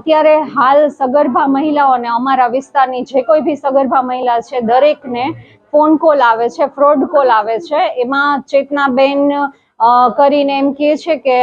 અત્યારે હાલ સગર્ભા મહિલાઓને અમારા વિસ્તારની જે કોઈ બી સગર્ભા મહિલા છે દરેકને ફોન કોલ આવે છે, ફ્રોડ કોલ આવે છે। એમાં ચેતનાબેન કરીને એમ કહે છે કે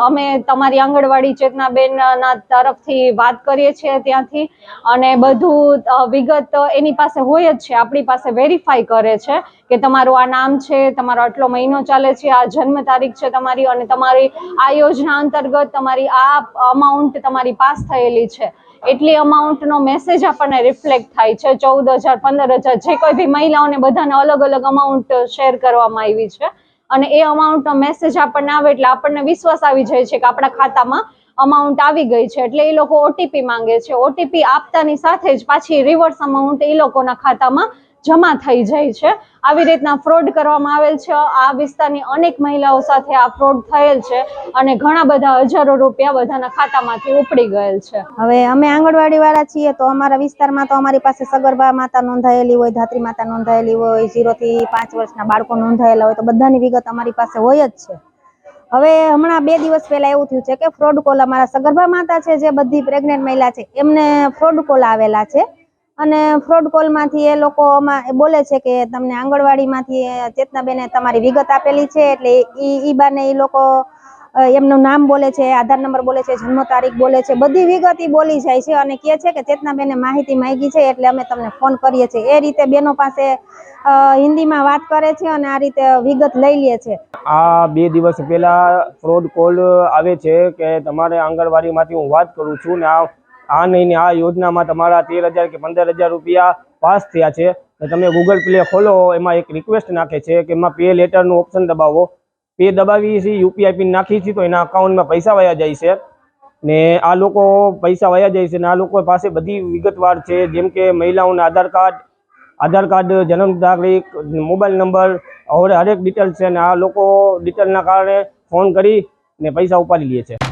અમે તમારી આંગણવાડી ચેતનાબેન ના તરફથી વાત કરીએ છીએ ત્યાંથી, અને બધું વિગત એની પાસે હોય જ છે, આપણી પાસે વેરીફાઈ કરે છે કે તમારું આ નામ છે, તમારો આટલો મહિનો ચાલે છે, આ જન્મ તારીખ છે તમારી, અને તમારી આ યોજના અંતર્ગત તમારી આ અમાઉન્ટ તમારી પાસ થયેલી છે, એટલી અમાઉન્ટનો મેસેજ આપણને રિફ્લેક્ટ થાય છે। 14,000 15,000 જે કોઈ બી મહિલાઓને બધાને અલગ અલગ અમાઉન્ટ શેર કરવામાં આવી છે, અને એ અમાઉન્ટનો મેસેજ આપણને આવે એટલે આપણને વિશ્વાસ આવી જાય છે કે આપણા ખાતામાં અમાઉન્ટ આવી ગઈ છે। એટલે એ લોકો ઓટીપી માંગે છે, ઓટીપી આપતાની સાથે જ પાછી રિવર્સ અમાઉન્ટ એ લોકોના ખાતામાં જમા થઈ જાય છે। આવી રીતના ફ્રોડ કરવામાં આવેલ છે। આ વિસ્તારની અનેક મહિલાઓ સાથે આ ફ્રોડ થયેલ છે, અને ઘણા બધા હજારો રૂપિયા બધાના ખાતામાંથી ઉપડી ગયેલ છે। હવે અમે આંગણવાડી વાળા છીએ તો અમારા વિસ્તારમાં તો અમારી પાસે સગર્ભા માતા નોંધાયેલી હોય, ધાત્રી માતા નોંધાયેલી હોય, 0 થી 5 વર્ષના બાળકો નોંધાયેલા હોય, તો બધાની વિગત અમારી પાસે હોય જ છે। હવે હમણાં 2 દિવસ પહેલા એવું થયું છે કે ફ્રોડ કોલ, અમારા સગર્ભા માતા છે જે બધી પ્રેગ્નેન્ટ મહિલા છે એમને ફ્રોડ કોલ આવેલા છે, અને ફ્રોડ કોલમાંથી એ લોકો બોલે છે કે તમને આંગણવાડીમાંથી ચેતનાબેને તમારી વિગત આપેલી છે, એટલે ઈ બાને એ લોકો એમનું નામ બોલે છે, આધાર નંબર બોલે છે, જન્મ તારીખ બોલે છે, બધી વિગત ઈ બોલી જાય છે, અને કહે છે કે ચેતનાબેને માહિતી માંગી છે એટલે અમે તમને ફોન કરીએ છીએ। એ રીતે બેનો પાસે હિન્દીમાં વાત કરે છે અને આ રીતે વિગત લઈ લે છે। આ 2 દિવસ પહેલા ફ્રોડ કોલ આવે છે કે તમારે આંગણવાડીમાંથી હું વાત કરું છું ને આ નહીં, આ યોજનામાં તમારા 13,000 કે 15,000 રૂપિયા પાસ થયા છે, તમે ગૂગલ પ્લે ખોલો, એમાં એક રિક્વેસ્ટ નાખે છે કે એમાં પે લેટરનું ઓપ્શન દબાવો, પે દબાવી છે, યુપીઆઈ પિન નાખી છે તો એના અકાઉન્ટમાં પૈસા વયા જાય છે, ને આ લોકો પૈસા વયા જાય છે, ને આ લોકો પાસે બધી વિગતવાર છે, જેમ કે મહિલાઓના આધાર કાર્ડ, જન્મ તારીખ, મોબાઈલ નંબર, હરેક ડિટેલ છે, ને આ લોકો ડિટેલના કારણે ફોન કરી ને પૈસા ઉપાડી લે છે।